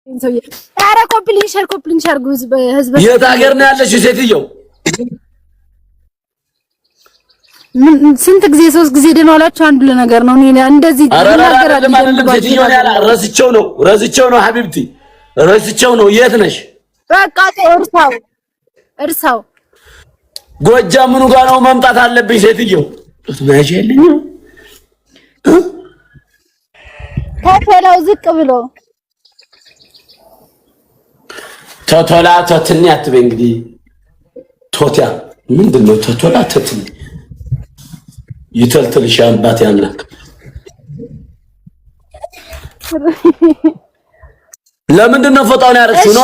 ኧረ ኮፕሊንግ ሸር ህዝብ የት ሀገር ነው ያለሽው ሴትየው? ስንት ጊዜ 3 ጊዜ ደናላችሁ አንዱ ለነገር ነው። እኔ እንደዚህ ተናገር አይደለም። ረስቸው ነው ሐቢብቲ ረስቸው ነው። የት ነሽ? በቃ እርሳው ጎጃም ምኑ ጋር ነው መምጣት አለብኝ ሴትየው? ትማጀልኝ ተፈላው ዝቅ ብሎ ቶቶላ ቶትኒ አትበይ እንግዲህ ቶቲያ ምንድነው? ቶቶላ ቶትኒ ይተልተልሽ አባት ያምላክ። ለምንድን ነው ፎጣውን ያረግሽው? ኖ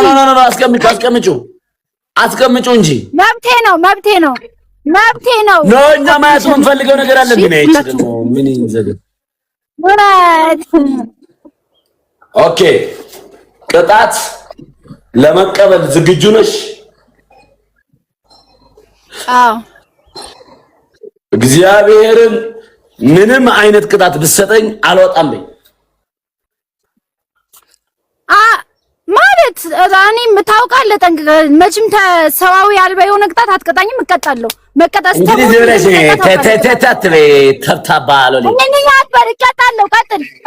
አስቀምጪው እንጂ መብቴ ነው። ኖ እኛ ማየት የምንፈልገው ነገር አለ። ምን አይችል ነው ምን ይዘግ ኦኬ ቅጣት ለመቀበል ዝግጁ ነሽ? አዎ። እግዚአብሔርን ምንም አይነት ቅጣት ብትሰጠኝ አልወጣም በይ። ማለት እኔም ታውቃለህ ጠንቅቀህ መቼም ሰዋዊ አልባ የሆነ ቅጣት አትቀጣኝም። እቀጣለሁ። መቀጣት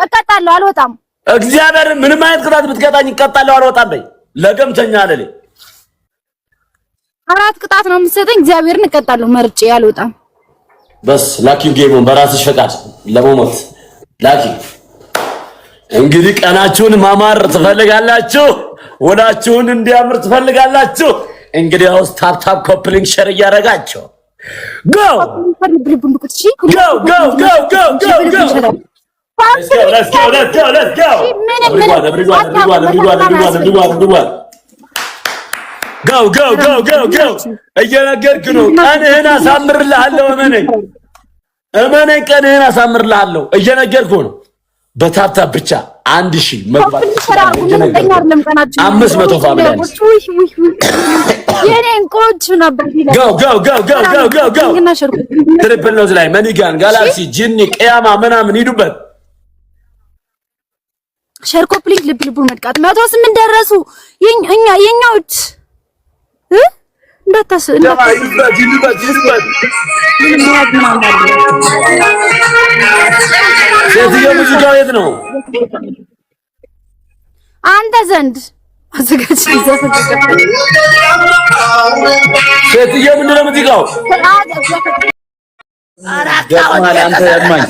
እቀጣለሁ። አልወጣም። እግዚአብሔርን ምንም አይነት ቅጣት ብትቀጣኝ እቀጣለሁ። አልወጣም በይ። ለገምተኛ አለኝ 4 ቅጣት ነው የምትሰጠኝ። እግዚአብሔርን እቀጣለሁ። መርጬ አልወጣም። በስ ላኪው ጌሙን በራስሽ ፈቃድ ለመሞት ላኪ። እንግዲህ ቀናችሁን ማማር ትፈልጋላችሁ፣ ወዳችሁን እንዲያምር ትፈልጋላችሁ። እንግዲህ አውስ ታፕ ኮፕሊንግ ሸር እያደረጋችሁ ጎ እየነገርክ ነው። ቀንህን አሳምርልሃለሁ። እመነኝ ቀንህን አሳምርልሃለሁ። እየነገርኩ ነው። በታፕታፕ ብቻ 1000 መግባት 500 ፋሚሊያንስ የኔን ቆንጆ ነበር። ትሪፕል ኖዝ ላይ መኒጋን ጋላክሲ ጂኒ ቅያማ ምናምን ሂዱበት። ሸር ኮፕሊንግ ልብ መጥቃት 108 ደረሱ። የኛዎች ሴትዮ ሙዚቃው የት ነው? አንተ ዘንድ አዘጋጅ ዘፈን ሴትዮ ምንድን ነው ሙዚቃው? አንተ ያማኝ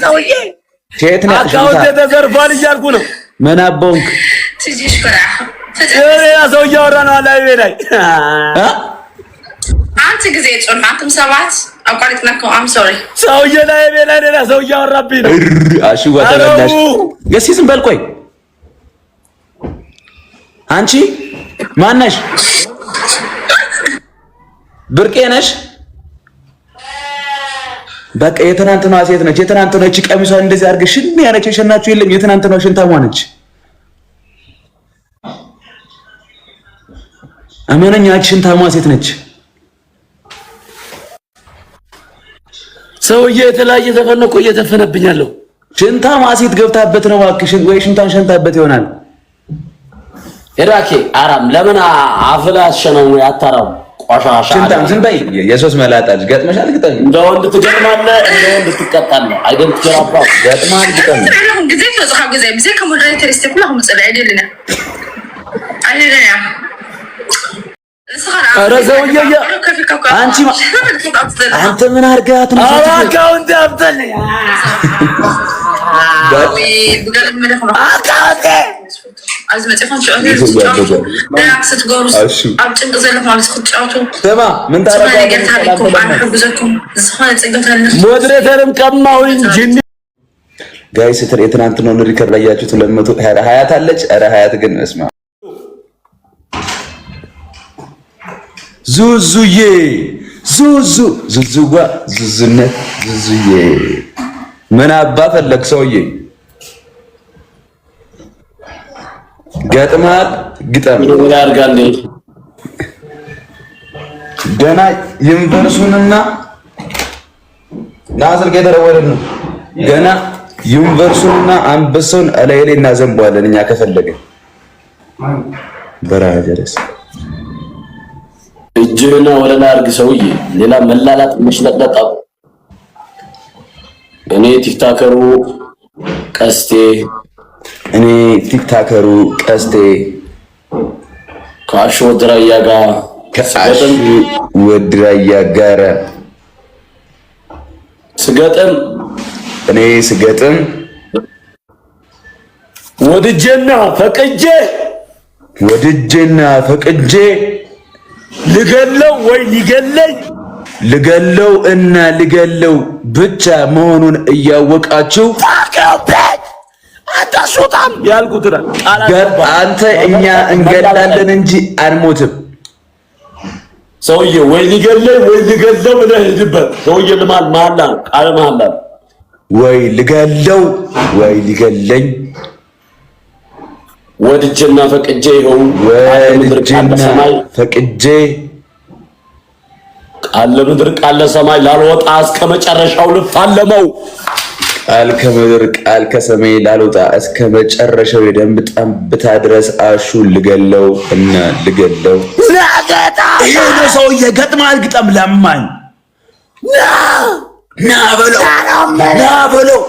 ሴት ነህ። አካውንት ተዘርፏል እያልኩ ነው። ምን አቦንክ ሌላ ሰው እያወራ ነው አላየሁ ላይ አንተ ጊዜ ጾም አንተም ሰባት አቋሪት ነከው አም ሶሪ ሰውዬ ላይ ሌላ ሰው እያወራብኝ ነው። አሺ ወተበላሽ የሲዝም በልቆይ አንቺ ማነሽ? ብርቄ ነሽ? በቃ የትናንትናዋ ሴት ነች። የትናንትናዋ እቺ ቀሚሷን እንደዚህ አድርገሽ ሽን ያለች የሸናችሁ የለም። የትናንትናዋ ሽንታሟ ነች። አመነኛ እቺ ሽንታሟ ሴት ነች። ሰውዬ የተለያየ ዘፈን እኮ እየተፈነብኛለሁ። ሽንታሟ ሴት ገብታበት ነው እባክሽ፣ ወይ ሽንታን ሸንታበት ይሆናል። እራኬ አራም ለምን አፍላሽ ነው ያታራው ቆሻሻ ሽንታም ዝም በይ። የሶስት መላጣጅ ገጥመሻል። ግጠም እንደ ወንድ ትገጥማለህ፣ እንደ ወንድ ትቀጣለህ። አይደል ትራባ ገጥማል። ግጠም አሁን ጊዜ ተጽሐፍ ጊዜ ጊዜ ከሞዴሬተር ስቴፕል አሁን ጽላ አይደልና አይደልና ኧረ ሰውዬ አንተ ምን አድርጋት ነው? አካውንት ያብተል አካውንት አዝመጥፋን ሞዴሬተርም ቀማሁኝ ጂኒ ጋይስ ትር የትናንትናውን ሪከርድ ላይ ያያችሁት 220 ሀያት አለች። ኧረ ሀያት ግን እስማ ዙዙዬ ዙዙዋ ዙዙነት ዙዙዬ ምን አባ ፈለግ ሰውዬ ገጥማል። ግጠም ያርጋል ገና ዩኒቨርሱንና ናዝር ገደረወልን ነው። ገና ዩኒቨርሱንና አንበሳውን እላይ ላይ እናዘንበዋለን እኛ ከፈለገን በራጀረስ እጅህና ወለላ አድርግ ሰውዬ። ሌላ መላላጥ መሽለጠጣ። እኔ ቲክታከሩ ቀስቴ ከአሽ ወድራያ ጋር ስገጥም ወድጄና ፈቅጄ ልገለው ብቻ መሆኑን እያወቃችሁ አታስወጣም ያልኩት አንተ እኛ እንገላለን እንጂ አንሞትም። ሰውዬ ወይ ሊገለው ብለህ ሂድበት። ሰውዬ መሐላ ቃለ መሐላ ወይ ልገለው ወይ ሊገለኝ ወድጄና ፈቅጄ ይኸው ቃል ምድር ቃል ሰማይ ላልወጣ እስከ መጨረሻው ልፋለመው። ቃል ከምድር ቃል ከሰማይ ላልወጣ እስከ መጨረሻው የደም ጠብታ ድረስ አሹን ልገለው ናገታ ይሄ ሰውዬ ገጥማል። ግጠም ለማኝ ና በለው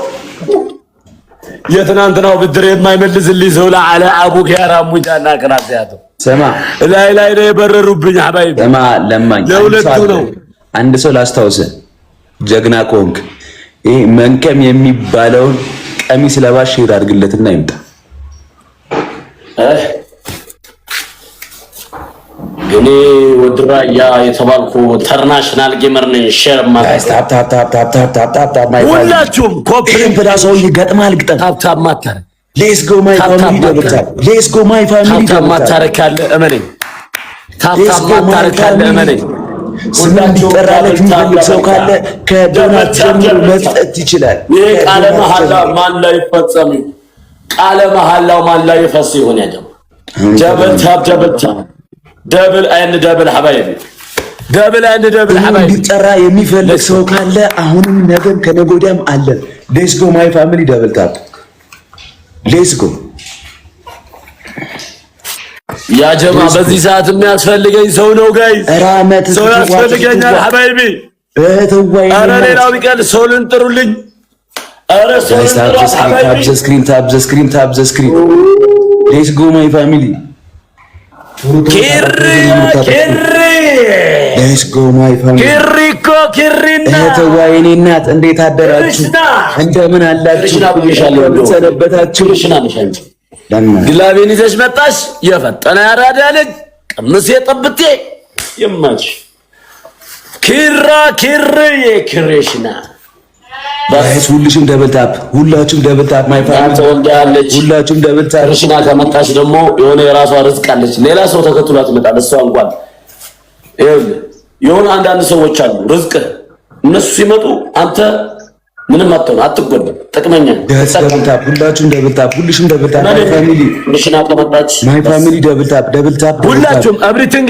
የትናንትናው ብድር የማይመልስልኝ ሰው ለዓለ አቡክ ያራሙጃና ከራሲያቱ ሰማ ላይ ነው የበረሩብኝ። አባይ ሰማ ለማኝ ለሁለቱ ነው። አንድ ሰው ላስታውስ፣ ጀግና ኮንክ ይሄ መንከም የሚባለውን ቀሚስ ለባሽ ሼር አድርግለትና ይምጣ። እኔ ወድራያ የተባልኩ ኢንተርናሽናል ጌመር ነኝ። ሼር ማለት ታፕ ሁላችሁም ኮፕሪን ብላሰው ይገጥማል። ግጠም ታፕ ማታረ ሌትስ ጎ ማይ ፋሚሊ ደብታፕ ታፕ ማታረ ካለ እመነኝ። ታፕ ማታረ ካለ እመነኝ። ሁላችሁም ጠራለች የሚፈልግ ሰው ካለ ከዶናት ጀምሮ መስጠት ይችላል። ይሄ ቃለ መሐላ ማን ላይ ይፈጸም? ቃለ መሐላው ማን ላይ ይፈስ ይሆን? ያደም ደብታፕ ደብል ኤንድ ደብል ሐባይቢ እንዲጠራ የሚፈልግ ሰው ካለ አሁንም ነገም ከነገ ወዲያም አለ። ሌትስ ጎ ማይ ፋሚሊ ደብል ታፕ ሌትስ ጎ። ያ ጀማ በዚህ ሰዓት የሚያስፈልገኝ ሰው ነው ጋይስ። ሰው ያስፈልገኛል ሐባይቢ። ኧረ ሌላው ቢቀር ሰው ልንጥሩልኝ። ኧረ ሰው ልንጥሩልኝ ሐባይቢ። ታፕ ዘ ስክሪን ሌትስ ጎ ማይ ፋሚሊ ኪሪና እህትዋይኔ እናት እንዴት አደራችሁ? እንደምን አላችሁ? ሰነበታችሁ? ግላቤን ይዘሽ መጣሽ። የፈጠነ ያራዳ ልጅ ቅምሴ ጠብቴ ይማች ኪሬሽና ባይስ ሁላችሁም ደብል ታፕ ማይ ፋሚሊ ሁላችሁም ደብል ታፕ። ርሽና ከመጣች ደግሞ የሆነ የራሷ ርዝቅ አለች። ሌላ ሰው ተከትሏት ይመጣል። እሷ እንኳን የሆነ አንዳንድ ሰዎች አሉ ርዝቅ እነሱ ሲመጡ አንተ ምንም አትጎዳም። ጥቅመኛ ደብል ታፕ ሁላችሁም ደብል ታፕ ማይ ፋሚሊ ርሽና ከመጣች ማይ ፋሚሊ ደብል ታፕ ሁላችሁም ኤቭሪቲንግ